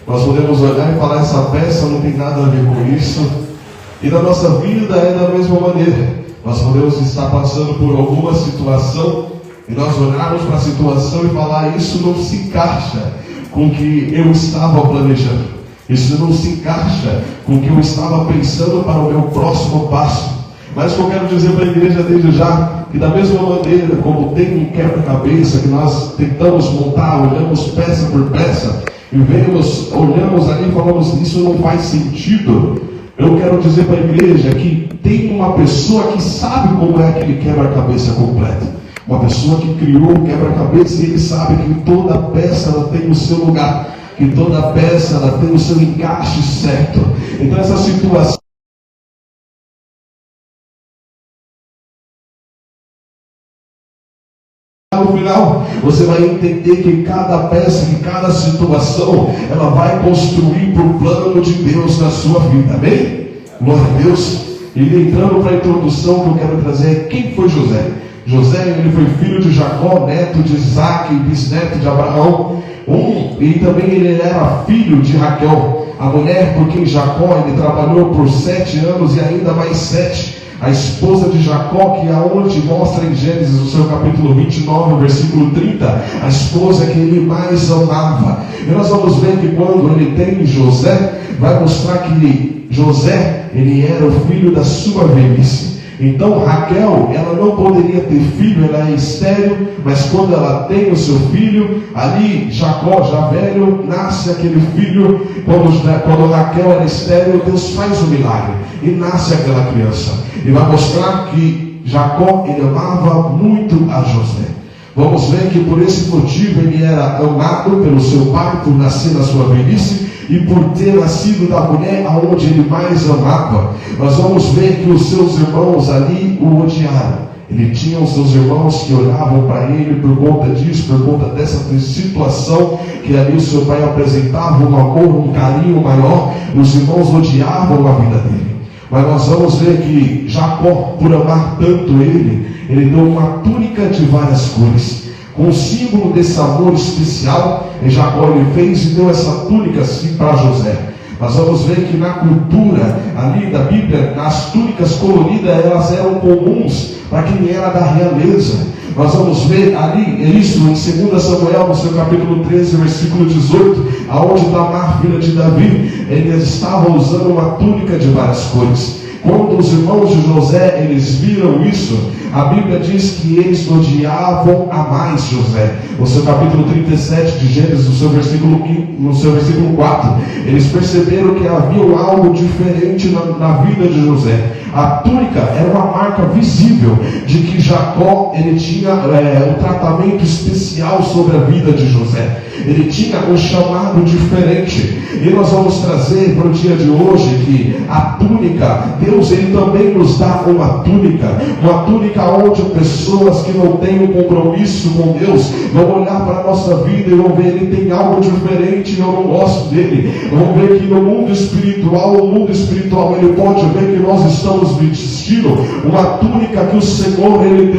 Nós podemos olhar e falar, essa peça não tem nada a ver com isso. E na nossa vida é da mesma maneira. Nós podemos estar passando por alguma situação e nós olharmos para a situação e falar, isso não se encaixa com o que eu estava planejando. Isso não se encaixa com o que eu estava pensando para o meu próximo passo. Mas o que eu quero dizer para a igreja desde já, que da mesma maneira como tem um quebra-cabeça que nós tentamos montar, olhamos peça por peça, e olhamos ali e falamos, isso não faz sentido. Eu quero dizer para a igreja que tem uma pessoa que sabe como é aquele quebra-cabeça completo. Uma pessoa que criou o quebra-cabeça e ele sabe que toda peça ela tem o seu lugar. Que toda peça ela tem o seu encaixe certo. Então essa situação, no final, você vai entender que cada peça, que cada situação, ela vai construir para o plano de Deus na sua vida. Amém? Glória a Deus. E entrando para a introdução que eu quero trazer é quem foi José. José, ele foi filho de Jacó, neto de Isaac, bisneto de Abraão. E também ele era filho de Raquel, a mulher por quem Jacó ele trabalhou por 7 anos e ainda mais 7. A esposa de Jacó, que é onde mostra em Gênesis, no seu capítulo 29, versículo 30, a esposa que ele mais amava. E nós vamos ver que quando ele tem José, vai mostrar que José, ele era o filho da sua velhice. Então Raquel, ela não poderia ter filho, ela é estéril, mas quando ela tem o seu filho, ali Jacó, já velho, nasce aquele filho. Quando Raquel era estéril, Deus faz um milagre e nasce aquela criança. E vai mostrar que Jacó, ele amava muito a José. Vamos ver que por esse motivo ele era amado pelo seu pai, por nascer na sua velhice, e por ter nascido da mulher aonde ele mais amava. Nós vamos ver que os seus irmãos ali o odiaram. Ele tinha os seus irmãos que olhavam para ele por conta disso, por conta dessa situação, que ali o seu pai apresentava um amor, um carinho maior. Os irmãos odiavam a vida dele. Mas nós vamos ver que Jacó, por amar tanto ele deu uma túnica de várias cores. Com o símbolo desse amor especial, Jacó ele fez e deu essa túnica assim para José. Nós vamos ver que na cultura ali da Bíblia, as túnicas coloridas elas eram comuns para quem era da realeza. Nós vamos ver ali isso em 2 Samuel, no seu capítulo 13, versículo 18, aonde Tamar, filha de Davi, eles estavam usando uma túnica de várias cores. Quando os irmãos de José, eles viram isso, a Bíblia diz que eles odiavam a mais José. No seu capítulo 37 de Gênesis, no seu versículo 4, eles perceberam que havia algo diferente na vida de José. A túnica era uma marca visível de que Jacó ele tinha um tratamento especial sobre a vida de José. Ele tinha um chamado diferente. E nós vamos trazer para o dia de hoje que a túnica, Deus ele também nos dá uma túnica onde pessoas que não têm um compromisso com Deus vão olhar para a nossa vida e vão ver ele tem algo diferente e eu não gosto dele. Vão ver que no mundo espiritual ele pode ver que nós estamos vestindo uma túnica que o Senhor ele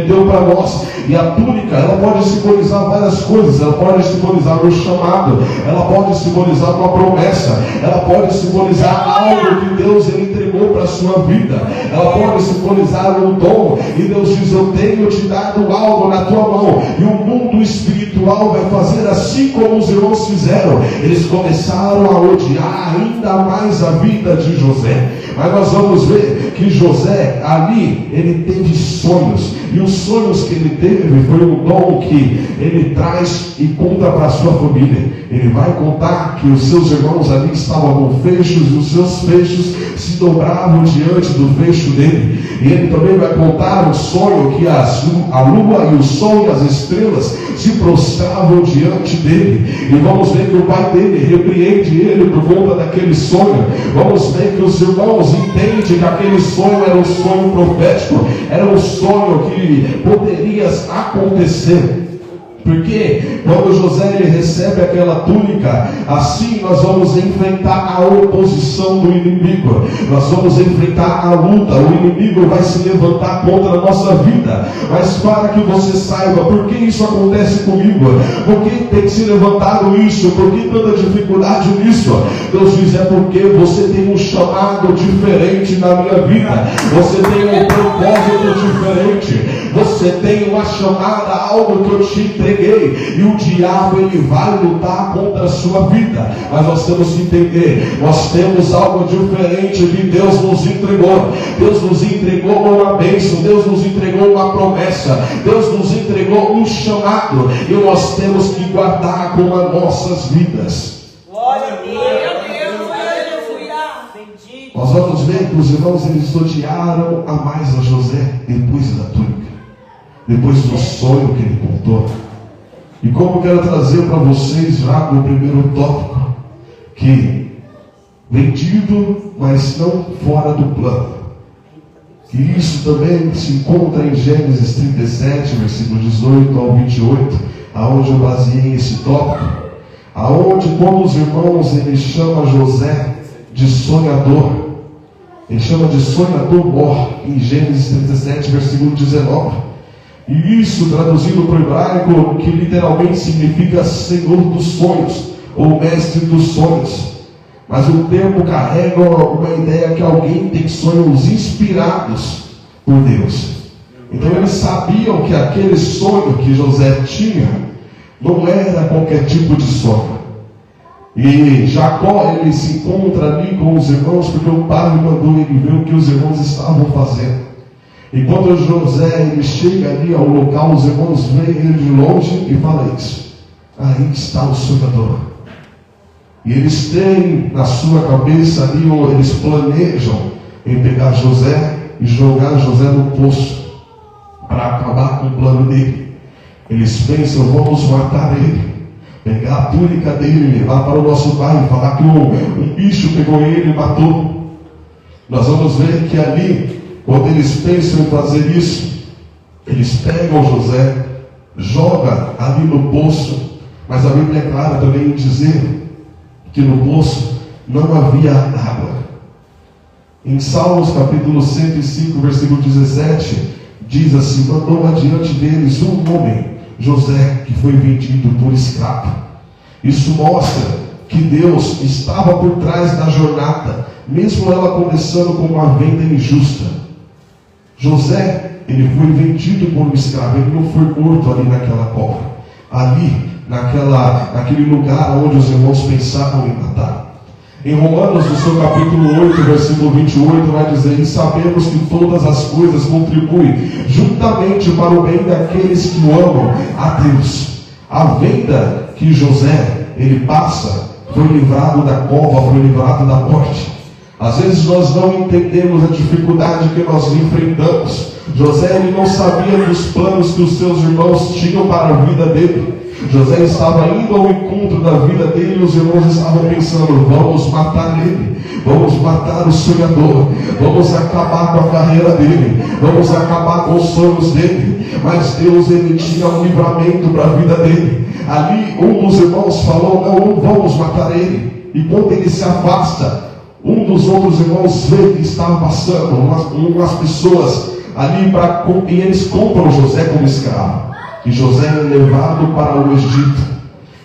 deu para nós. E a túnica ela pode simbolizar várias coisas. Ela pode simbolizar o chamado, ela pode simbolizar uma promessa, ela pode simbolizar algo que Deus ele entregou para a sua vida, ela pode simbolizar um dom. E Deus diz: eu tenho te dado algo na tua mão. E o mundo espiritual vai fazer assim como os irmãos fizeram. Eles começaram a odiar ainda mais a vida de José. Mas nós vamos ver que José ali, ele teve sonhos. E os sonhos que ele teve foi um dom que ele traz e conta para a sua família. Ele vai contar que os seus irmãos ali estavam com fechos e os seus fechos se dobravam diante do fecho dele. E ele também vai contar o sonho que a lua e o sol e as estrelas se prostravam diante dele. E vamos ver que o pai dele repreende ele por conta daquele sonho. Vamos ver que os irmãos entendem que aquele sonho era um sonho profético, era um sonho que poderia acontecer. Porque quando José ele recebe aquela túnica, assim nós vamos enfrentar a oposição do inimigo, nós vamos enfrentar a luta, o inimigo vai se levantar contra a nossa vida. Mas para que você saiba por que isso acontece comigo, por que tem se levantado isso, por que tanta dificuldade nisso, Deus diz: é porque você tem um chamado diferente na minha vida, você tem um propósito diferente, você tem uma chamada, algo que eu te entreguei, e o diabo ele vai lutar contra a sua vida. Mas nós temos que entender, nós temos algo diferente que Deus nos entregou. Deus nos entregou uma bênção, Deus nos entregou uma promessa, Deus nos entregou um chamado, e nós temos que guardar com as nossas vidas. Glória a Deus. Nós vamos ver que os irmãos eles odiaram a mais a José depois da túnica, depois do sonho que ele contou. E como eu quero trazer para vocês já no primeiro tópico, que vendido, mas não fora do plano. E isso também se encontra em Gênesis 37, versículo 18 ao 28, aonde eu baseei esse tópico, aonde quando os irmãos eles chamam José de sonhador, ele chama de sonhador mor, em Gênesis 37, versículo 19. E isso, traduzido para o hebraico, que literalmente significa Senhor dos sonhos, ou Mestre dos sonhos. Mas o termo carrega uma ideia que alguém tem sonhos inspirados por Deus. Então eles sabiam que aquele sonho que José tinha não era qualquer tipo de sonho. E Jacó ele se encontra ali com os irmãos, porque o pai mandou ele ver o que os irmãos estavam fazendo. E quando José ele chega ali ao local, os irmãos veem ele de longe e falam isso: aí está o sonhador. E eles têm na sua cabeça ali, ou eles planejam em pegar José e jogar José no poço para acabar com o plano dele. Eles pensam: vamos matar ele, pegar a túnica dele, levar para o nosso pai e falar que um bicho pegou ele e matou. Nós vamos ver que ali, quando eles pensam em fazer isso, eles pegam José, jogam ali no poço. Mas a Bíblia é clara também em dizer que no poço não havia água. Em Salmos capítulo 105, versículo 17, diz assim: mandou adiante deles um homem, José, que foi vendido por escravo. Isso mostra que Deus estava por trás da jornada, mesmo ela começando com uma venda injusta. José, ele foi vendido por um escravo, ele não foi morto ali naquela cova, ali naquele lugar onde os irmãos pensavam em matar. Em Romanos, no seu capítulo 8, versículo 28, vai dizer: e sabemos que todas as coisas contribuem juntamente para o bem daqueles que o amam a Deus. A venda que José, ele passa, foi livrado da cova, foi livrado da morte. Às vezes nós não entendemos a dificuldade que nós enfrentamos. José ele não sabia dos planos que os seus irmãos tinham para a vida dele. José estava indo ao encontro da vida dele e os irmãos estavam pensando: vamos matar ele, vamos matar o sonhador, vamos acabar com a carreira dele, vamos acabar com os sonhos dele. Mas Deus ele tinha um livramento para a vida dele. Ali um dos irmãos falou: não vamos matar ele. E quando ele se afasta, um dos outros irmãos vê que estava passando umas pessoas ali e eles compram José como escravo. E José é levado para o Egito.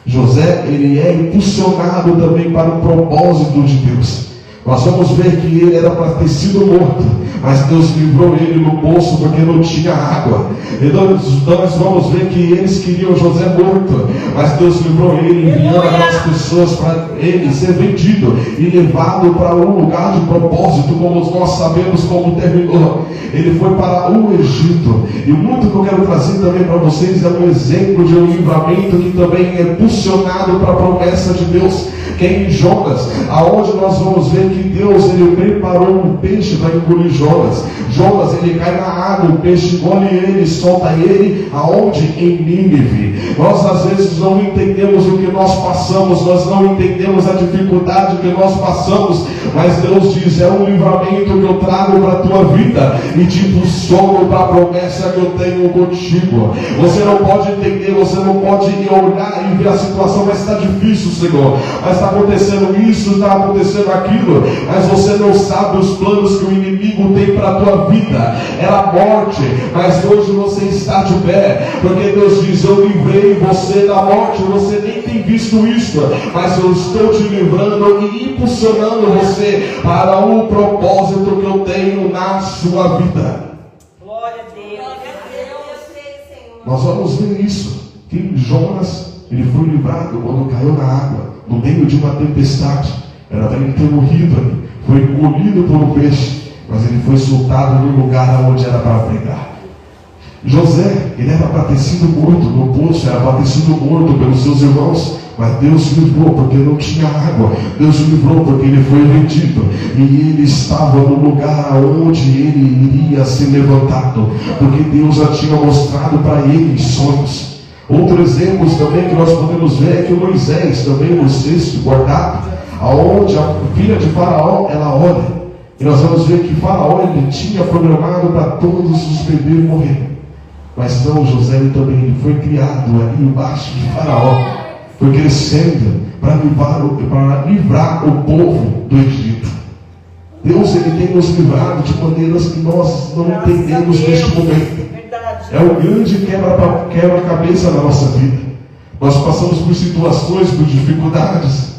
José ele é impulsionado também para o propósito de Deus. Nós vamos ver que ele era para ter sido morto, mas Deus livrou ele no poço porque não tinha água. Então nós vamos ver que eles queriam José morto, mas Deus livrou ele, enviando aquelas pessoas para ele ser vendido e levado para um lugar de propósito, como nós sabemos como terminou. Ele foi para o Egito. E muito que eu quero trazer também para vocês é um exemplo de um livramento que também é impulsionado para a promessa de Deus, que é em Jonas, aonde nós vamos ver que Deus ele preparou um peixe para engolir Jonas. Jonas ele cai na água, o peixe engole ele, solta ele, aonde? Em Nínive. Nós às vezes não entendemos o que nós passamos, nós não entendemos a dificuldade que nós passamos, Mas Deus diz: é um livramento que eu trago para a tua vida e te impulsiono para a promessa que eu tenho contigo. Você não pode entender, você não pode olhar e ver a situação, mas está difícil, Senhor, mas está acontecendo isso, está acontecendo aquilo, mas você não sabe os planos que o inimigo tem para a tua vida. Era morte, mas hoje você está de pé, porque Deus diz: eu livrei você da morte. Você nem tem visto isso, mas eu estou te livrando e impulsionando você para o propósito que eu tenho na sua vida. Glória a Deus. Nós vamos ver isso, que Jonas, ele foi livrado quando caiu na água, no meio de uma tempestade. Era para ele ter morrido ali, foi engolido por um peixe, mas ele foi soltado no lugar onde era para pregar. José, ele era para ter sido morto no poço, era para ter sido morto pelos seus irmãos, mas Deus o livrou porque não tinha água. Deus o livrou porque ele foi vendido, e ele estava no lugar onde ele iria ser levantado, porque Deus já tinha mostrado para ele em sonhos. Outro exemplo também que nós podemos ver é que Moisés, também no cesto guardado, aonde a filha de Faraó, ela olha, e nós vamos ver que Faraó, ele tinha programado para todos os bebês morrerem. Mas não, José ele também ele foi criado ali embaixo de Faraó, foi crescendo para livrar o povo do Egito. Deus ele tem nos livrado de maneiras que nós não entendemos neste momento. É um grande quebra-cabeça na nossa vida. Nós passamos por situações, por dificuldades,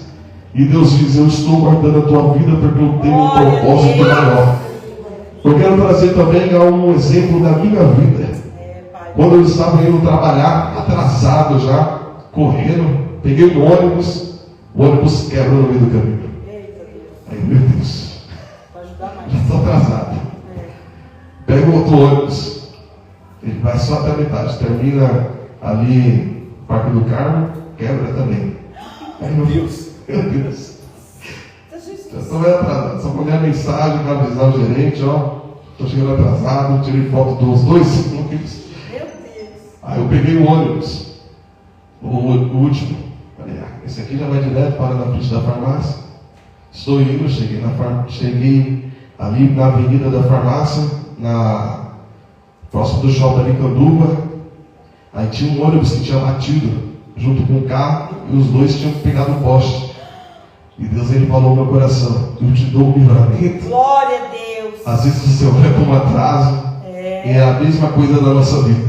e Deus diz: eu estou guardando a tua vida porque eu tenho um propósito maior. Eu quero trazer também um exemplo da minha vida. Quando eu estava indo trabalhar, atrasado já, correndo, peguei um ônibus, o ônibus quebra no meio do caminho. Aí, meu Deus, já estou atrasado. Pego outro ônibus, ele vai só até a metade, termina ali, Parque do Carmo, quebra também. Aí, meu Deus, já estou meio atrasado, só mandei a mensagem para avisar o gerente: ó, estou chegando atrasado, tirei foto dos 2 segundos. Aí eu peguei o ônibus, o último. Falei: esse aqui já vai direto para na frente da farmácia. Estou indo, cheguei ali na avenida da farmácia, próximo do shopping ali, Canduva. Aí tinha um ônibus que tinha batido junto com o carro, e os dois tinham pegado o poste. E Deus ele falou no meu coração: eu te dou um livramento. Glória a Deus. Às vezes você olha para um atraso, e é a mesma coisa da nossa vida.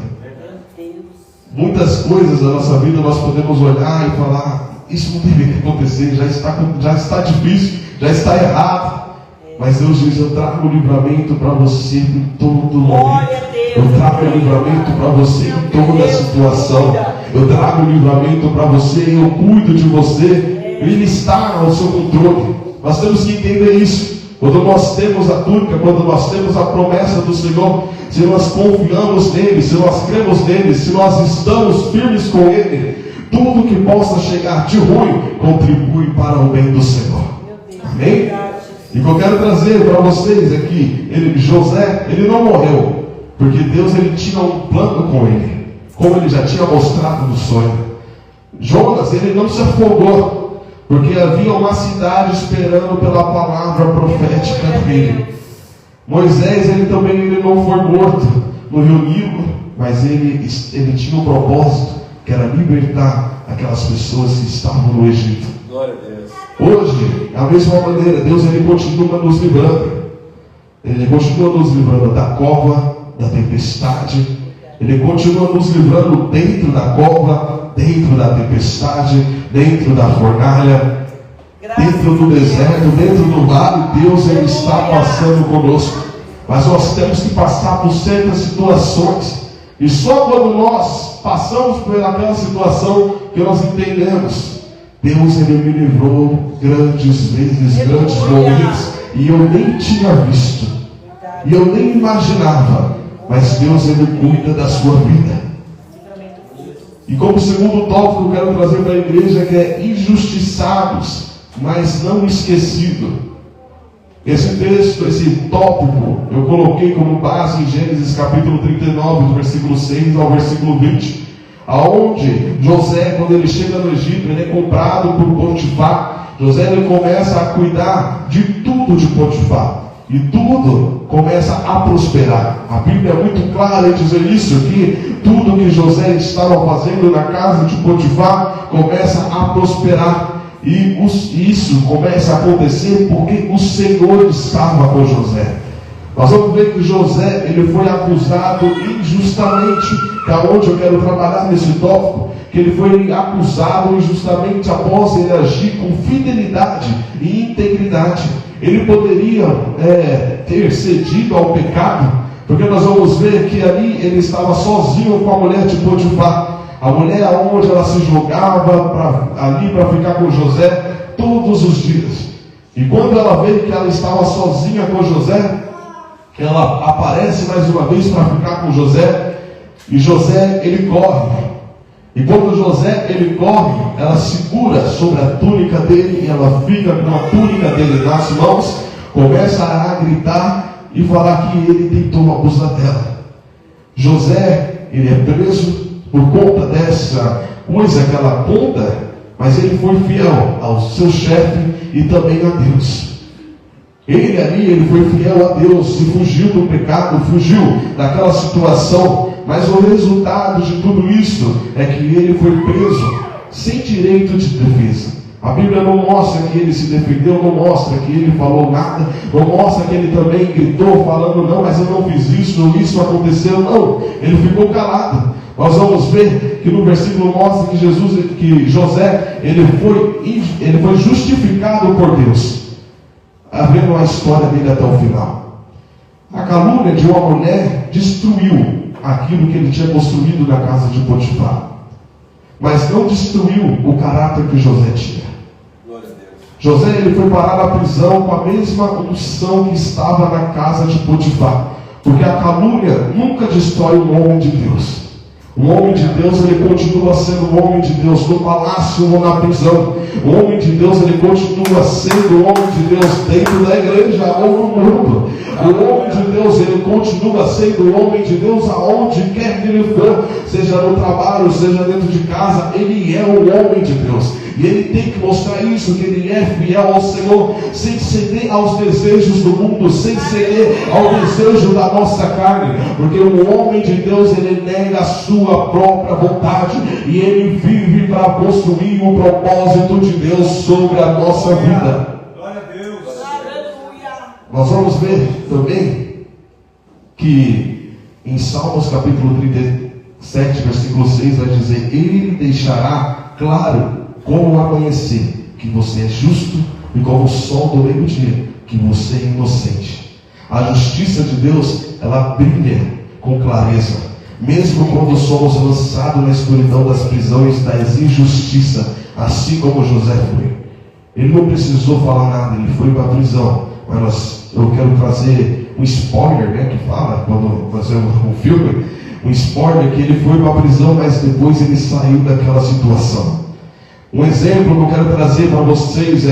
Muitas coisas da nossa vida nós podemos olhar e falar: isso não deveria acontecer, já está difícil, já está errado. Mas Deus diz: eu trago o livramento para você em todo momento. Eu trago o livramento para você em toda a situação. Eu trago o livramento para você, eu cuido de você. Ele está ao seu controle. Nós temos que entender isso. Quando nós temos a túnica, quando nós temos a promessa do Senhor, se nós confiamos nele, se nós cremos nele, se nós estamos firmes com ele, tudo que possa chegar de ruim contribui para o bem do Senhor. Amém? E o que eu quero trazer para vocês aqui, José, ele não morreu, porque Deus ele tinha um plano com ele, como ele já tinha mostrado no sonho. Jonas, ele não se afogou, porque havia uma cidade esperando pela palavra profética dele. Moisés, ele também não foi morto no rio Nilo, mas ele tinha um propósito, que era libertar aquelas pessoas que estavam no Egito. Glória a Deus. Hoje, da mesma maneira, Deus ele continua nos livrando. Ele continua nos livrando da cova, da tempestade. Ele continua nos livrando dentro da cova, dentro da tempestade, dentro da fornalha, dentro do deserto, dentro do vale. Deus ele está passando conosco. Mas nós temos que passar por certas situações. E só quando nós passamos por aquela situação que nós entendemos: Deus ele me livrou grandes vezes, grandes momentos, e eu nem tinha visto, e eu nem imaginava. Mas Deus ele cuida da sua vida. E como segundo tópico que eu quero trazer para a igreja, que é injustiçados, mas não esquecidos. Esse texto, esse tópico, eu coloquei como base em Gênesis capítulo 39, do versículo 6 ao versículo 20, aonde José, quando ele chega no Egito, ele é comprado por Potifar, José ele começa a cuidar de tudo de Potifar. E tudo começa a prosperar. A Bíblia é muito clara em dizer isso, que tudo que José estava fazendo na casa de Potifar começa a prosperar. E isso começa a acontecer porque o Senhor estava com José. Nós vamos ver que José ele foi acusado injustamente, que é onde eu quero trabalhar nesse tópico, que ele foi acusado injustamente após ele agir com fidelidade e integridade. Ele poderia ter cedido ao pecado, porque nós vamos ver que ali ele estava sozinho com a mulher de Potifar. A mulher onde ela se jogava ali para ficar com José todos os dias. E quando ela vê que ela estava sozinha com José, ela aparece mais uma vez para ficar com José. E José ele corre. E quando José ele corre, ela segura sobre a túnica dele, e ela fica com a túnica dele nas mãos, começa a gritar e falar que ele tentou abusar dela. José ele é preso por conta dessa coisa que ela conta, mas ele foi fiel ao seu chefe e também a Deus. Ele foi fiel a Deus e fugiu do pecado, fugiu daquela situação. Mas o resultado de tudo isso é que ele foi preso sem direito de defesa. A Bíblia não mostra que ele se defendeu, não mostra que ele falou nada, não mostra que ele também gritou falando, não, mas eu não fiz isso aconteceu, não. Ele ficou calado. Nós vamos ver que no versículo mostra que José, ele foi justificado por Deus. Vendo a história dele até o final. A calúnia de uma mulher destruiu aquilo que ele tinha construído na casa de Potifar, mas não destruiu o caráter que José tinha. Glória a Deus. José ele foi parar na prisão com a mesma unção que estava na casa de Potifar, porque a calúnia nunca destrói um homem de Deus. O homem de Deus, ele continua sendo o homem de Deus no palácio ou na prisão. O homem de Deus, ele continua sendo o homem de Deus dentro da igreja ou no mundo. O homem de Deus, ele continua sendo o homem de Deus aonde quer que ele for, seja no trabalho, seja dentro de casa, ele é o homem de Deus. E ele tem que mostrar isso, que ele é fiel ao Senhor, sem ceder aos desejos do mundo, sem ceder ao desejo da nossa carne, porque o homem de Deus, ele nega a sua própria vontade, e ele vive para construir o propósito de Deus sobre a nossa vida. Glória a Deus. Nós vamos ver também que em Salmos capítulo 37, versículo 6, vai dizer: ele deixará claro como o amanhecer, que você é justo, e como o sol do meio-dia, que você é inocente. A justiça de Deus, ela brilha com clareza, mesmo quando somos lançados na escuridão das prisões, das injustiças, assim como José foi. Ele não precisou falar nada, ele foi para a prisão. Mas eu quero trazer um spoiler, né, que fala, quando fazemos um filme, um spoiler que ele foi para a prisão, mas depois ele saiu daquela situação. Um exemplo que eu quero trazer para vocês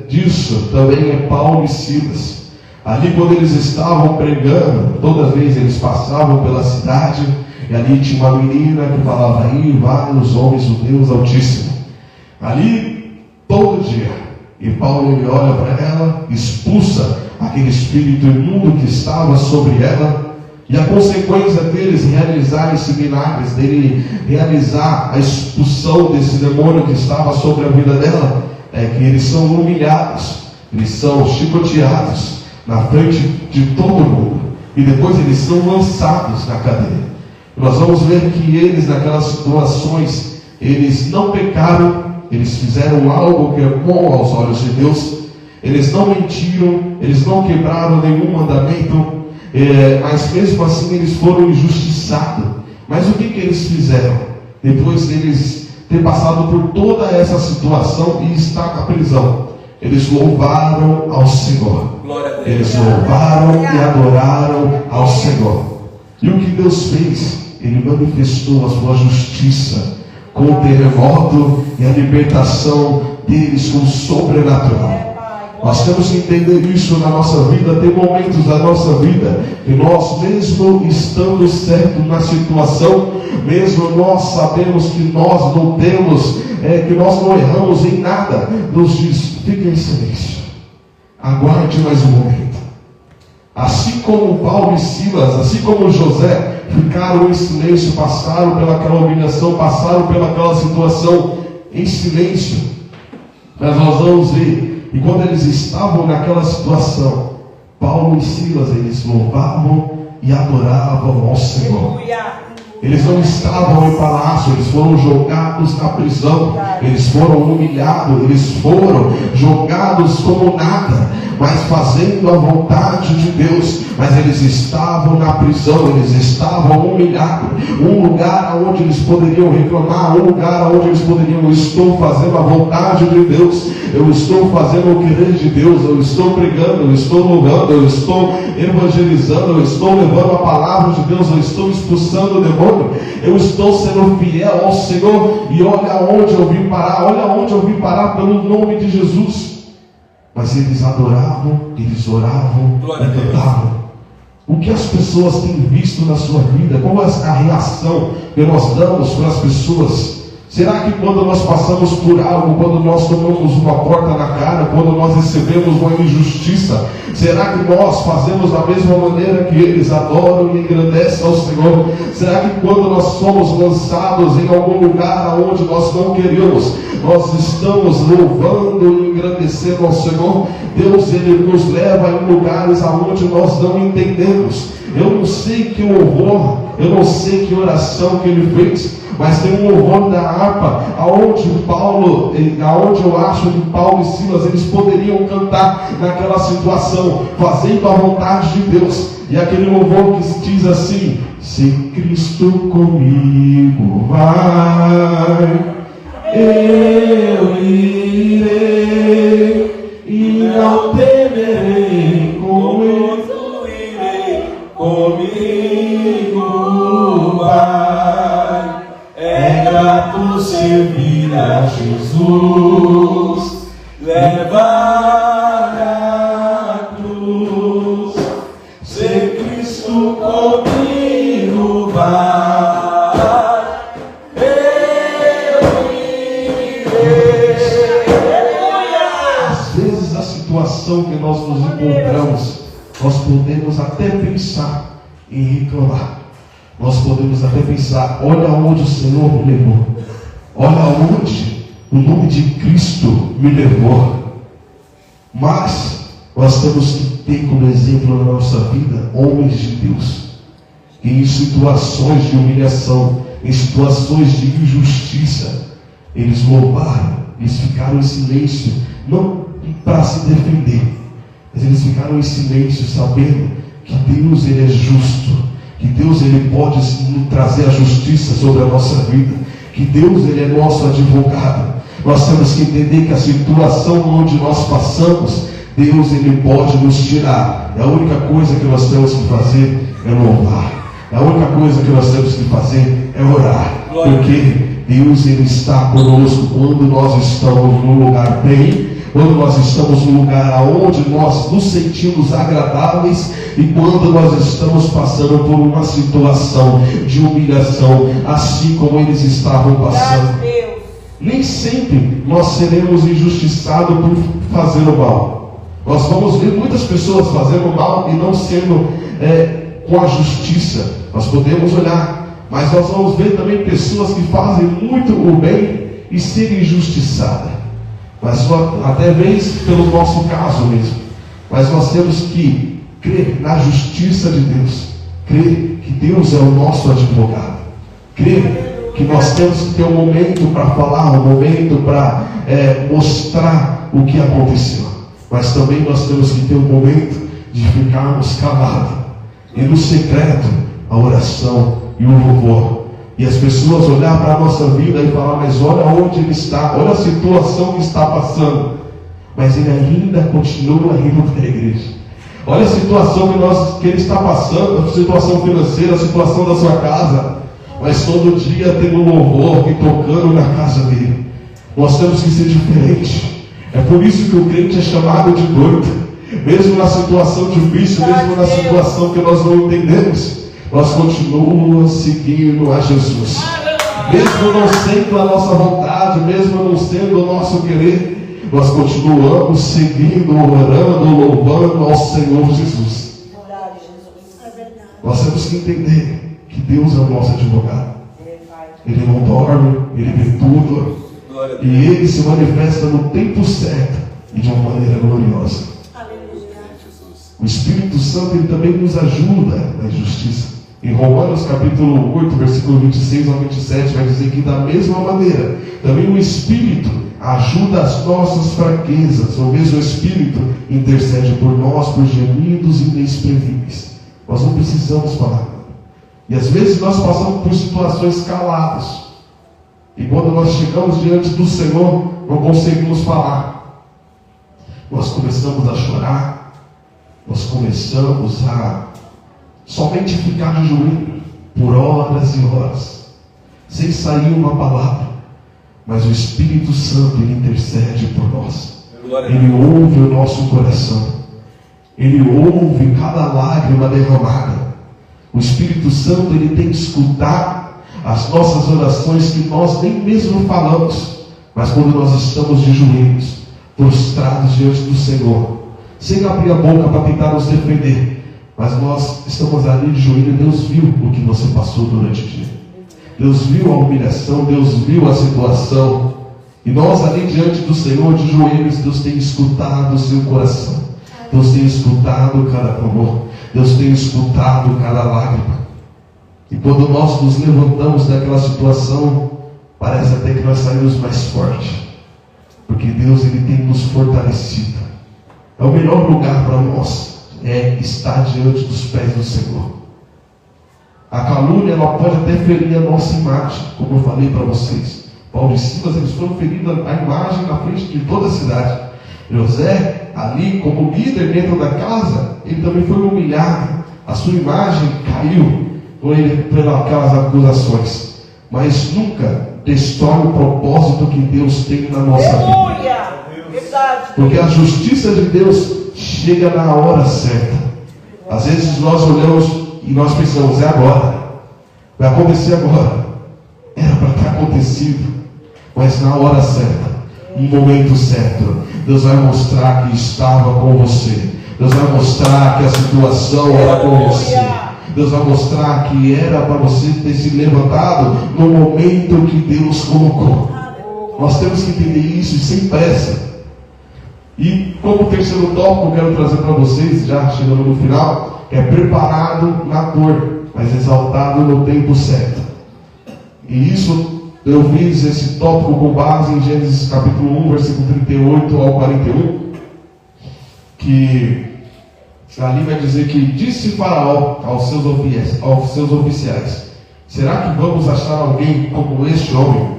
disso também é Paulo e Silas. Ali quando eles estavam pregando, toda vez eles passavam pela cidade, e ali tinha uma menina que falava: aí vai os homens do Deus Altíssimo. Ali, todo dia. E Paulo ele olha para ela, expulsa aquele espírito imundo que estava sobre ela. E a consequência deles realizar esses milagres, dele realizar a expulsão desse demônio que estava sobre a vida dela, é que eles são humilhados, eles são chicoteados na frente de todo mundo, e depois eles são lançados na cadeia. Nós vamos ver que eles, naquelas situações, eles não pecaram, eles fizeram algo que é bom aos olhos de Deus, eles não mentiram, eles não quebraram nenhum mandamento, mas mesmo assim eles foram injustiçados. Mas o que eles fizeram? Depois deles ter passado por toda essa situação e estar na prisão, eles louvaram ao Senhor. Eles louvaram e adoraram ao Senhor. E o que Deus fez? Ele manifestou a sua justiça com o terremoto e a libertação deles com o sobrenatural. Nós temos que entender isso na nossa vida. Tem momentos da nossa vida que nós, mesmo estando certo na situação, mesmo nós sabemos que nós não temos, que nós não erramos em nada, nos fique em silêncio. Aguarde mais um momento. Assim como Paulo e Silas, assim como José, ficaram em silêncio, passaram pelaquela humilhação, passaram pelaquela situação em silêncio. Mas nós vamos ver, e quando eles estavam naquela situação, Paulo e Silas, eles louvavam e adoravam ao Senhor. Eles não estavam em palácio, eles foram jogados na prisão, eles foram humilhados, eles foram jogados como nada, mas fazendo a vontade de Deus. Mas eles estavam na prisão, eles estavam humilhados, um lugar onde eles poderiam reclamar, um lugar onde eles poderiam: eu estou fazendo a vontade de Deus, eu estou fazendo o querer de Deus, eu estou pregando, eu estou louvando, eu estou evangelizando, eu estou levando a palavra de Deus, eu estou expulsando o demônio, eu estou sendo fiel ao Senhor. E olha onde eu vim parar, olha onde eu vim parar, pelo nome de Jesus. Mas eles adoravam, eles oravam e cantavam. O que as pessoas têm visto na sua vida? Qual é a reação que nós damos para as pessoas? Será que quando nós passamos por algo, quando nós tomamos uma porta na cara, quando nós recebemos uma injustiça, será que nós fazemos da mesma maneira que eles adoram e engrandecem ao Senhor? Será que quando nós somos lançados em algum lugar onde nós não queríamos, nós estamos louvando e engrandecendo ao Senhor? Deus, Ele nos leva em lugares aonde nós não entendemos. Eu não sei que louvor, eu não sei que oração que Ele fez, mas tem um louvor da harpa, aonde eu acho que Paulo e Silas, eles poderiam cantar naquela situação, fazendo a vontade de Deus. E aquele louvor que diz assim: se Cristo comigo vai, eu irei, e não temerei, comigo vai. É grato servir a Jesus, levar a cruz. Se Cristo comigo vai, eu irei. Às vezes a situação que nós nos encontramos, nós podemos até pensar em reclamar. Nós podemos até pensar: olha onde o Senhor me levou, olha onde o nome de Cristo me levou. Mas nós temos que ter como exemplo na nossa vida homens de Deus, que em situações de humilhação, em situações de injustiça, eles louvaram, eles ficaram em silêncio, não para se defender, mas eles ficaram em silêncio, sabendo que Deus, Ele é justo, que Deus, Ele pode trazer a justiça sobre a nossa vida, que Deus, Ele é nosso advogado. Nós temos que entender que a situação onde nós passamos, Deus, Ele pode nos tirar. E a única coisa que nós temos que fazer é louvar. A única coisa que nós temos que fazer é orar. Porque Deus, Ele está conosco quando nós estamos num lugar bem, quando nós estamos num lugar onde nós nos sentimos agradáveis, e quando nós estamos passando por uma situação de humilhação, assim como eles estavam passando. Nem sempre nós seremos injustiçados por fazer o mal. Nós vamos ver muitas pessoas fazendo mal e não sendo com a justiça. Nós podemos olhar, mas nós vamos ver também pessoas que fazem muito o bem e serem injustiçadas. Mas só até vez pelo nosso caso mesmo. Mas nós temos que crer na justiça de Deus, crer que Deus é o nosso advogado, crer que nós temos que ter um momento para falar, um momento para mostrar o que aconteceu, mas também nós temos que ter um momento de ficarmos calados, e no secreto a oração e o louvor, e as pessoas olhar para a nossa vida e falar: mas olha onde ele está, olha a situação que está passando, mas ele ainda continua indo para a igreja. Olha a situação que ele está passando, a situação financeira, a situação da sua casa, mas todo dia tem um louvor e tocando na casa dele. Nós temos que ser diferentes. É por isso que o crente é chamado de doido. Mesmo na situação difícil, mesmo na situação que nós não entendemos, nós continuamos seguindo a Jesus. Mesmo não sendo a nossa vontade, mesmo não sendo o nosso querer, nós continuamos seguindo, orando, louvando ao Senhor Jesus. Nós temos que entender que Deus é o nosso advogado. Ele não dorme, Ele vê tudo. E Ele se manifesta no tempo certo e de uma maneira gloriosa. O Espírito Santo ele também nos ajuda na justiça. Em Romanos capítulo 8, versículo 26 ao 27, vai dizer que da mesma maneira, também o Espírito ajuda as nossas fraquezas. O mesmo Espírito intercede por nós por gemidos inexprimíveis. Nós não precisamos falar. E às vezes nós passamos por situações caladas. E quando nós chegamos diante do Senhor, não conseguimos falar. Nós começamos a chorar. Nós começamos a somente ficar de joelho por horas e horas, sem sair uma palavra. Mas o Espírito Santo, Ele intercede por nós. Ele ouve o nosso coração. Ele ouve cada lágrima derramada. O Espírito Santo, Ele tem que escutar as nossas orações que nós nem mesmo falamos. Mas quando nós estamos de joelhos, prostrados diante do Senhor, sem abrir a boca para tentar nos defender, mas nós estamos ali de joelho. Deus viu o que você passou durante o dia. Deus viu a humilhação, Deus viu a situação. E nós ali diante do Senhor, de joelhos, Deus tem escutado o seu coração. Deus tem escutado cada clamor. Deus tem escutado cada lágrima. E quando nós nos levantamos daquela situação, parece até que nós saímos mais fortes. Porque Deus ele tem nos fortalecido. É o melhor lugar para nós. É estar diante dos pés do Senhor. A calúnia ela pode até ferir a nossa imagem, como eu falei para vocês. Paulo e Silas eles foram ferindo a imagem na frente de toda a cidade. José, ali como líder dentro da casa, ele também foi humilhado. A sua imagem caiu pelas acusações. Mas nunca destrói o propósito que Deus tem na nossa vida. Porque a justiça de Deus chega na hora certa. Às vezes nós olhamos e nós pensamos, é agora, vai acontecer agora, era para ter acontecido, mas na hora certa, no momento certo, Deus vai mostrar que estava com você. Deus vai mostrar que a situação era com você. Deus vai mostrar que era para você ter se levantado no momento que Deus colocou. Nós temos que entender isso e sem pressa. E como terceiro tópico, eu quero trazer para vocês, já chegando no final, é preparado na dor, mas exaltado no tempo certo. E isso, eu fiz esse tópico com base em Gênesis capítulo 1, versículo 38 ao 41, que ali vai dizer que disse Faraó aos seus oficiais: será que vamos achar alguém como este homem,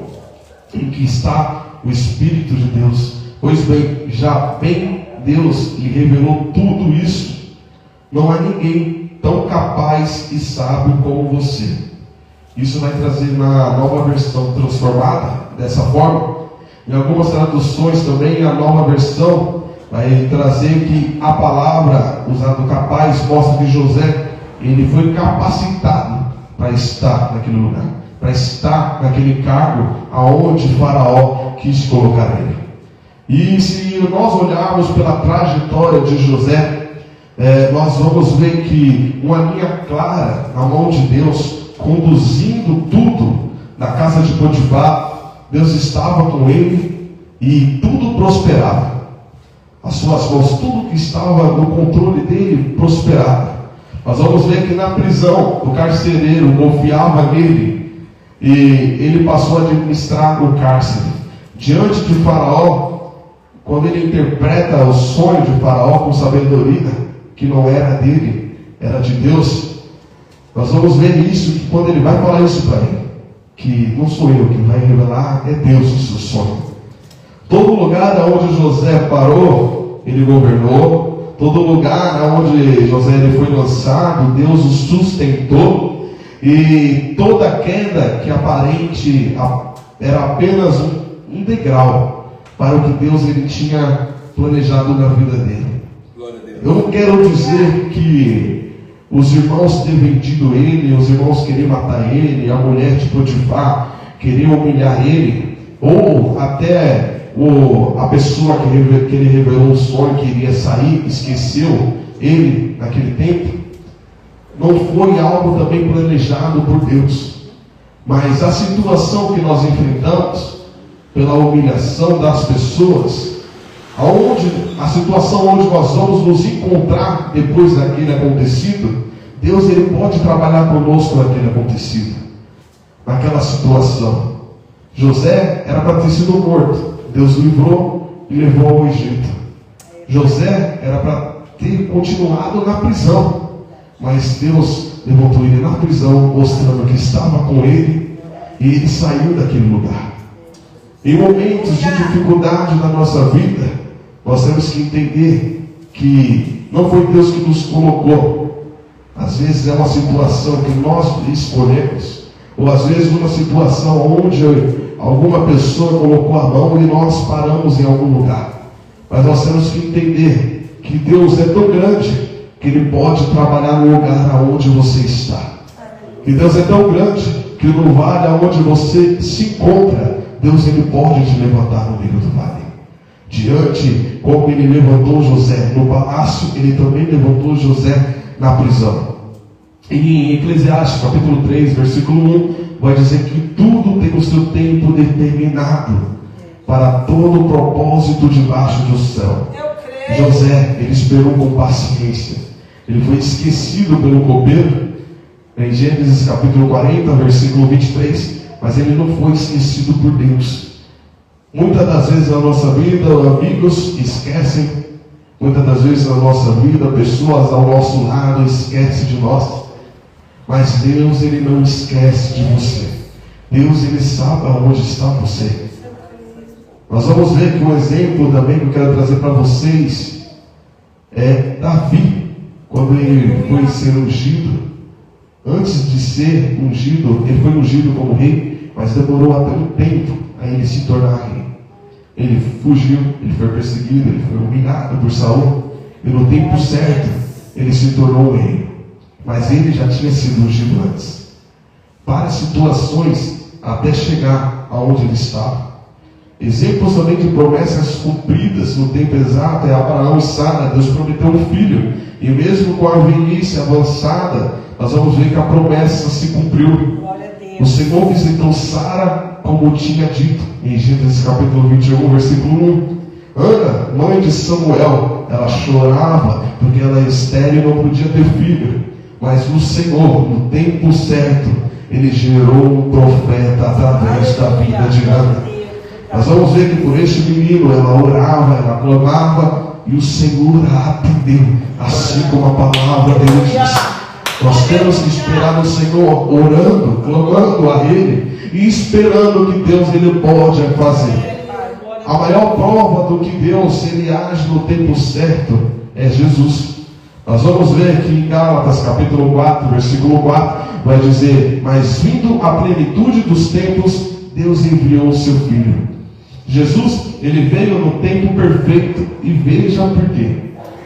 em que está o Espírito de Deus? Pois bem, já bem Deus lhe revelou tudo isso. Não há ninguém tão capaz e sábio como você. Isso vai trazer na nova versão transformada, dessa forma. Em algumas traduções também, a nova versão vai trazer que a palavra usada capaz mostra que José, ele foi capacitado para estar naquele lugar, para estar naquele cargo aonde Faraó quis colocar ele. E se nós olharmos pela trajetória de José, nós vamos ver que uma linha clara na mão de Deus, conduzindo tudo na casa de Potifar. Deus estava com ele e tudo prosperava. As suas mãos, tudo que estava no controle dele, prosperava. Nós vamos ver que na prisão, o carcereiro confiava nele e ele passou a administrar o cárcere. Diante de Faraó, quando ele interpreta o sonho de Faraó com sabedoria, que não era dele, era de Deus, nós vamos ver isso, que quando ele vai falar isso para ele, que não sou eu quem vai revelar, é Deus o seu sonho. Todo lugar onde José parou, ele governou. Todo lugar onde José ele foi lançado, Deus o sustentou. E toda queda que aparente era apenas um degrau para o que Deus ele tinha planejado na vida dele. Eu não quero dizer que os irmãos terem vendido ele, os irmãos queriam matar ele, a mulher de Potifar queria humilhar ele, ou até a pessoa que ele revelou o sonho que iria sair, esqueceu ele naquele tempo, não foi algo também planejado por Deus. Mas a situação que nós enfrentamos, pela humilhação das pessoas, a situação onde nós vamos nos encontrar depois daquele acontecido, Deus ele pode trabalhar conosco naquele acontecido, naquela situação. José era para ter sido morto, Deus livrou e levou ao Egito. José era para ter continuado na prisão, mas Deus levantou ele na prisão, mostrando que estava com ele, e ele saiu daquele lugar. Em momentos de dificuldade na nossa vida, nós temos que entender que não foi Deus que nos colocou. Às vezes é uma situação que nós escolhemos, ou às vezes uma situação onde alguma pessoa colocou a mão e nós paramos em algum lugar. Mas nós temos que entender que Deus é tão grande que Ele pode trabalhar no lugar aonde você está. Que Deus é tão grande que no vale aonde você se encontra, Deus ele pode te levantar no meio do vale. Diante, como Ele levantou José no palácio, Ele também levantou José na prisão. E em Eclesiastes capítulo 3, versículo 1, vai dizer que tudo tem o seu tempo determinado para todo o propósito debaixo do céu. José, ele esperou com paciência. Ele foi esquecido pelo copeiro, em Gênesis capítulo 40, versículo 23, mas ele não foi esquecido por Deus. Muitas das vezes na nossa vida, amigos esquecem. Muitas das vezes na nossa vida, pessoas ao nosso lado esquecem de nós. Mas Deus, ele não esquece de você. Deus, ele sabe aonde está você. Nós vamos ver que um exemplo também que eu quero trazer para vocês é Davi, quando ele foi ser ungido. Antes de ser ungido, ele foi ungido como rei, mas demorou até um tempo a ele se tornar rei. Ele fugiu, ele foi perseguido, ele foi humilhado por Saul, e no tempo certo ele se tornou rei. Mas ele já tinha sido ungido antes. Várias situações até chegar aonde ele estava. Exemplos também de promessas cumpridas no tempo exato é Abraão e Sara. Deus prometeu um filho, e mesmo com a velhice avançada, nós vamos ver que a promessa se cumpriu. O Senhor visitou Sara como tinha dito em Gênesis capítulo 21, versículo 1. Ana, mãe de Samuel, ela chorava porque ela é estéril e não podia ter filho. Mas o Senhor, no tempo certo, Ele gerou um profeta através da vida de Ana. Nós vamos ver que por este menino ela orava, ela clamava, e o Senhor a atendeu, assim como a palavra dele diz. Nós temos que esperar no Senhor, orando, clamando a Ele, e esperando que Deus ele pode fazer. A maior prova do que Deus ele age no tempo certo é Jesus. Nós vamos ver aqui em Gálatas capítulo 4, versículo 4, vai dizer: mas vindo a plenitude dos tempos, Deus enviou o seu Filho. Jesus, ele veio no tempo perfeito, e veja por quê.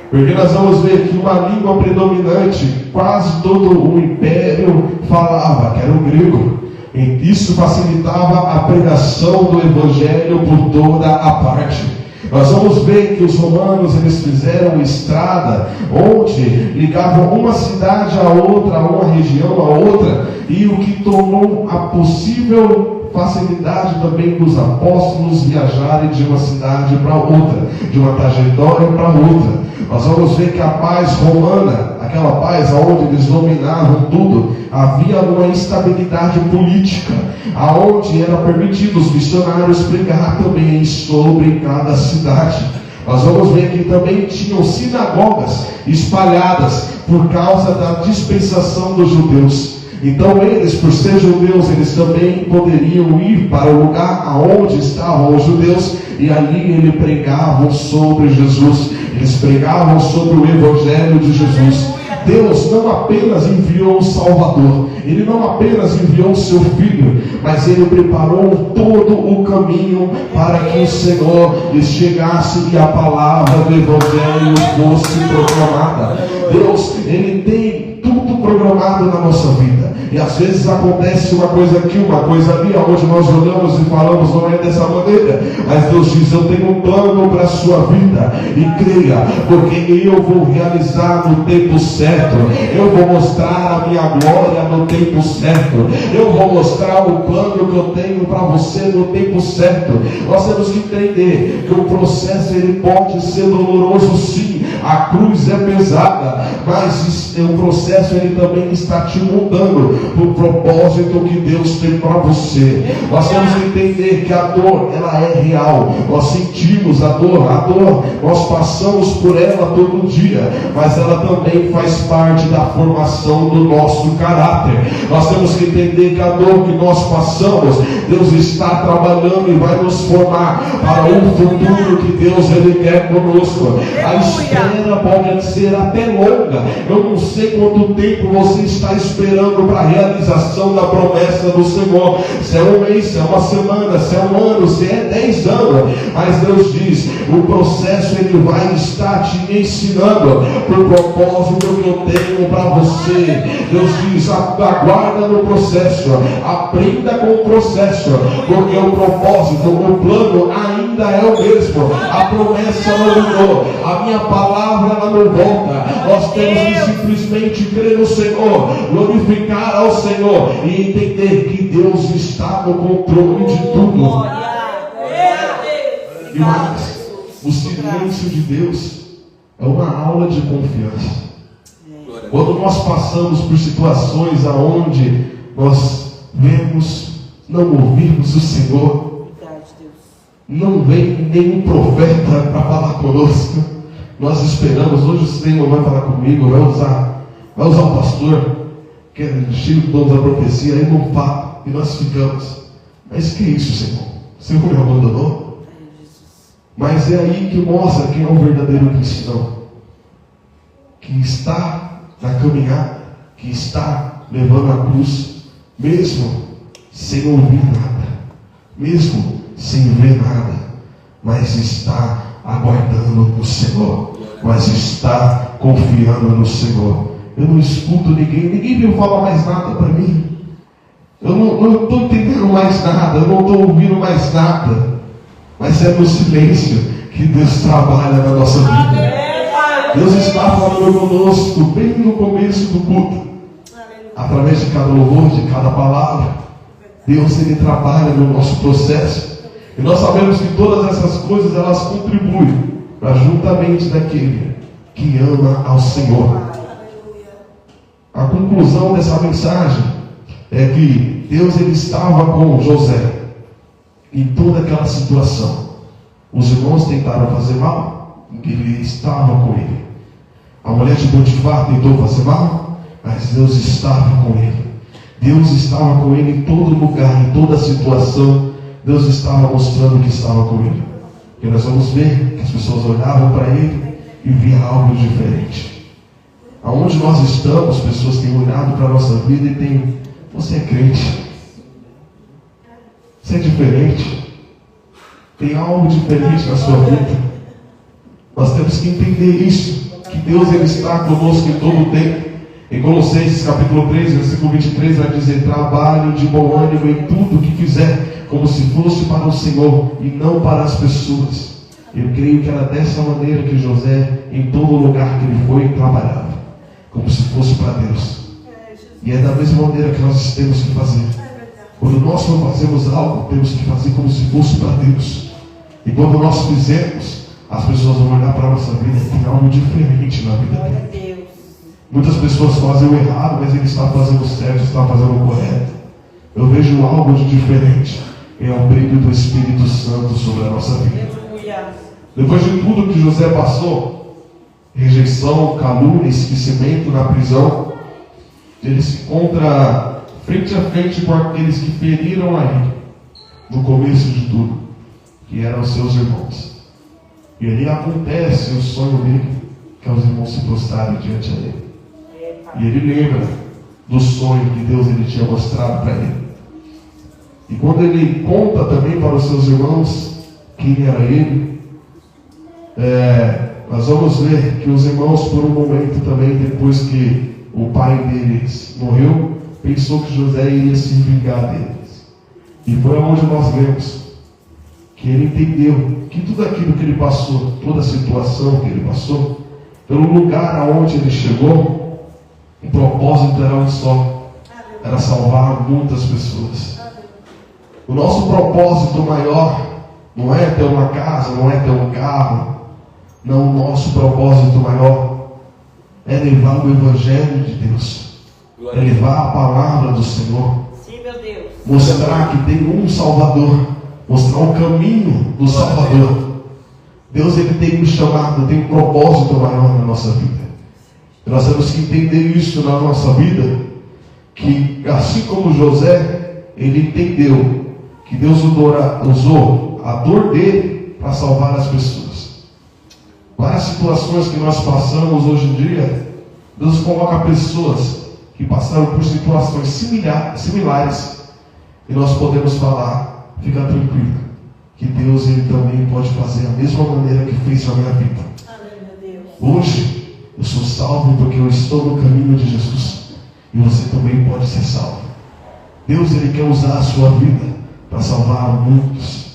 Porque nós vamos ver que uma língua predominante, quase todo o império falava, que era o grego. E isso facilitava a pregação do Evangelho por toda a parte. Nós vamos ver que os romanos eles fizeram estrada onde ligavam uma cidade a outra, uma região a outra, e o que tornou a possível facilidade também dos apóstolos viajarem de uma cidade para outra, de uma trajetória para outra. Nós vamos ver que a paz romana, aquela paz onde eles dominavam tudo, havia uma instabilidade política, aonde era permitido os missionários pregar também sobre cada cidade. Nós vamos ver que também tinham sinagogas espalhadas por causa da dispensação dos judeus. Então eles, por ser judeus, eles também poderiam ir para o lugar aonde estavam os judeus, e ali eles pregavam sobre Jesus, eles pregavam sobre o Evangelho de Jesus. Deus não apenas enviou o Salvador, Ele não apenas enviou o seu Filho, mas Ele preparou todo o caminho para que o Senhor chegasse e a palavra do Evangelho fosse proclamada. Deus, Ele tem tudo programado na nossa vida. E às vezes acontece uma coisa aqui, uma coisa ali, onde nós olhamos e falamos, não é dessa maneira. Mas Deus diz, eu tenho um plano para a sua vida. E creia, porque eu vou realizar no tempo certo. Eu vou mostrar a minha glória no tempo certo. Eu vou mostrar o plano que eu tenho para você no tempo certo. Nós temos que entender que o processo ele pode ser doloroso, sim. A cruz é pesada, mas o processo ele também está te mudando para o propósito que Deus tem para você. Nós temos que entender que a dor ela é real. Nós sentimos a dor, nós passamos por ela todo dia, mas ela também faz parte da formação do nosso caráter. Nós temos que entender que a dor que nós passamos, Deus está trabalhando e vai nos formar para um futuro que Deus ele quer conosco. A espera pode ser até longa. Eu não sei quanto tempo você está esperando para a realização da promessa do Senhor. Se é um mês, se é uma semana, se é um ano, se é 10 anos. Mas Deus diz, o processo ele vai estar te ensinando para o propósito que eu tenho para você. Deus diz, aguarda no processo, aprenda com o processo, porque o propósito, o plano ainda é o mesmo. A promessa não mudou, a minha palavra ela não volta. Nós temos que simplesmente crer no Senhor, glorificar ao Senhor e entender que Deus está no controle de tudo. E mais, o silêncio de Deus é uma aula de confiança. Quando nós passamos por situações aonde nós vemos, não ouvimos o Senhor, não vem nenhum profeta para falar conosco, nós esperamos, hoje o Senhor vai falar comigo, vai usar o pastor, que é cheio do dom da profecia, aí não fala, e nós ficamos, mas que isso, Senhor? O Senhor me abandonou? Mas é aí que mostra quem é o verdadeiro cristão, que está na caminhada, que está levando a cruz, mesmo sem ouvir nada, mesmo sem ver nada, mas está aguardando o Senhor, mas está confiando no Senhor. Eu não escuto ninguém veio falar mais nada para mim, eu não estou entendendo mais nada, eu não estou ouvindo mais nada, mas é no silêncio que Deus trabalha na nossa vida. Deus está falando conosco bem no começo do culto, através de cada louvor, de cada palavra. Deus ele trabalha no nosso processo, e nós sabemos que todas essas coisas elas contribuem para juntamente daquele que ama ao Senhor. A conclusão dessa mensagem é que Deus ele estava com José em toda aquela situação. Os irmãos tentaram fazer mal, ele estava com ele. A mulher de Potifar tentou fazer mal, mas Deus estava com ele. Deus estava com ele em todo lugar, em toda situação. Deus estava mostrando que estava com ele. E nós vamos ver que as pessoas olhavam para ele e viam algo diferente. Aonde nós estamos, pessoas têm olhado para a nossa vida e têm, você é crente, você é diferente, tem algo diferente na sua vida. Nós temos que entender isso, que Deus ele está conosco em todo o tempo. Em Colossenses capítulo 3, versículo 23, vai dizer: trabalhe de bom ânimo em tudo que fizer, como se fosse para o Senhor e não para as pessoas. Eu creio que era dessa maneira que José, em todo lugar que ele foi, trabalhava, como se fosse para Deus. E é da mesma maneira que nós temos que fazer. Quando nós não fazemos algo, temos que fazer como se fosse para Deus. E quando nós fizermos, as pessoas vão olhar para a nossa vida e tem algo diferente na vida dele. Muitas pessoas fazem o errado, mas ele está fazendo o certo, está fazendo o correto. Eu vejo algo de diferente. É o brilho do Espírito Santo sobre a nossa vida. Depois de tudo que José passou, rejeição, calúnia, esquecimento na prisão, ele se encontra frente a frente com aqueles que feriram a ele, no começo de tudo, que eram seus irmãos. E ali acontece o sonho dele, que os irmãos se prostrarem diante dele. E ele lembra do sonho que Deus ele tinha mostrado para ele. E quando ele conta também para os seus irmãos quem era ele, nós vamos ver que os irmãos, por um momento também, depois que o pai deles morreu, pensou que José iria se vingar deles. E foi onde nós vemos que ele entendeu que tudo aquilo que ele passou, toda a situação que ele passou, pelo lugar aonde ele chegou, o propósito era um só, era salvar muitas pessoas. O nosso propósito maior não é ter uma casa, não é ter um carro. Não, o nosso propósito maior é levar o Evangelho de Deus, é levar a palavra do Senhor. Sim, meu Deus. Mostrar que tem um Salvador, mostrar o caminho do Salvador. Deus, ele tem nos chamado, tem um propósito maior na nossa vida. E nós temos que entender isso na nossa vida, que assim como José, ele entendeu que Deus usou a dor dele para salvar as pessoas. Várias situações que nós passamos hoje em dia, Deus coloca pessoas que passaram por situações similares, e nós podemos falar: fica tranquilo, que Deus, ele também pode fazer a mesma maneira que fez na minha vida. Hoje eu sou salvo porque eu estou no caminho de Jesus, e você também pode ser salvo. Deus, ele quer usar a sua vida para salvar muitos.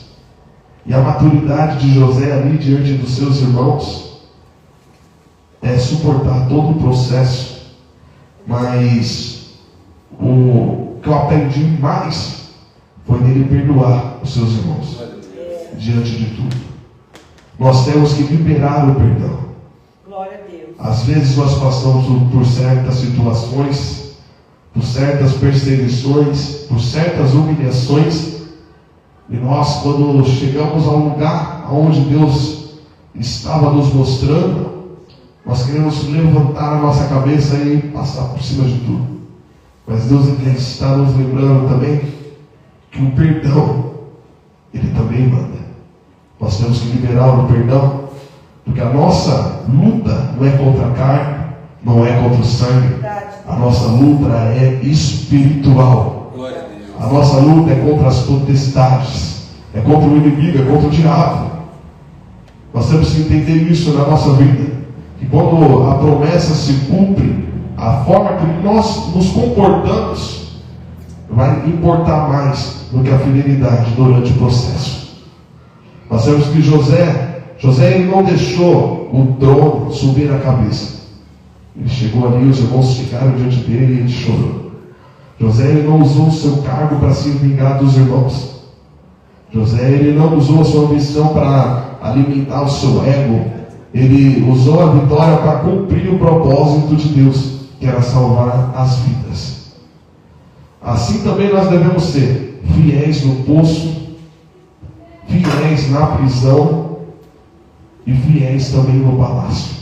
E a maturidade de José ali diante dos seus irmãos é suportar todo o processo. Mas o que eu aprendi mais foi dele perdoar os seus irmãos diante de tudo. Nós temos que liberar o perdão. Glória a Deus. Às vezes nós passamos por certas situações, por certas perseguições, por certas humilhações, e nós, quando chegamos a um lugar onde Deus estava nos mostrando, nós queremos levantar a nossa cabeça e passar por cima de tudo. Mas Deus, ele está nos lembrando também que o perdão, ele também manda. Nós temos que liberar o perdão, porque a nossa luta não é contra a carne, não é contra o sangue. A nossa luta é espiritual. A nossa luta é contra as potestades, é contra o inimigo, é contra o diabo. Nós temos que entender isso na nossa vida, que quando a promessa se cumpre, a forma que nós nos comportamos vai importar mais do que a fidelidade durante o processo. Nós temos que José ele não deixou o trono subir na cabeça. Ele chegou ali, os irmãos chegaram diante dele e ele chorou. José, ele não usou o seu cargo para se vingar dos irmãos. José, ele não usou a sua ambição para alimentar o seu ego. Ele usou a vitória para cumprir o propósito de Deus, que era salvar as vidas. Assim também nós devemos ser fiéis no poço, fiéis na prisão e fiéis também no palácio.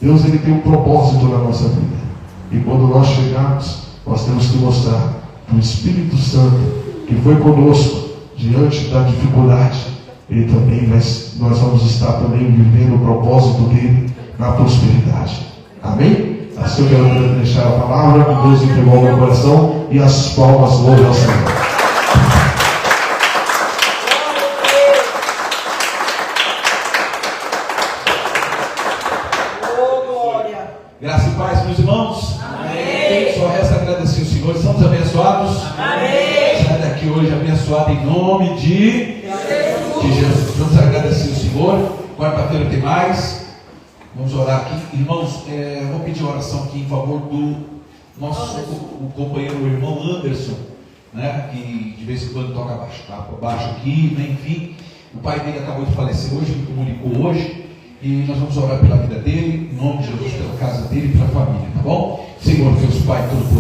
Deus, ele tem um propósito na nossa vida. E quando nós chegarmos, nós temos que mostrar que o Espírito Santo, que foi conosco diante da dificuldade, ele também nós vamos estar também vivendo o propósito dele na prosperidade. Amém? Assim eu quero deixar a palavra que Deus entregou ao meu coração e as palmas louvem ao Senhor. Graça e paz, meus irmãos. Amém. Só resta agradecer o Senhor. Estamos abençoados. Amém. Sai daqui hoje abençoado em nome de Jesus. Vamos agradecer o Senhor. Quarta-feira tem mais. Vamos orar aqui. Irmãos, vou pedir uma oração aqui em favor do nosso o companheiro, o irmão Anderson, né, que de vez em quando toca baixo aqui, né, enfim. O pai dele acabou de falecer hoje, me comunicou hoje. E nós vamos orar pela vida dele, em nome de Jesus, pela casa dele e pela família, tá bom? Senhor Deus Pai Todo-Poderoso.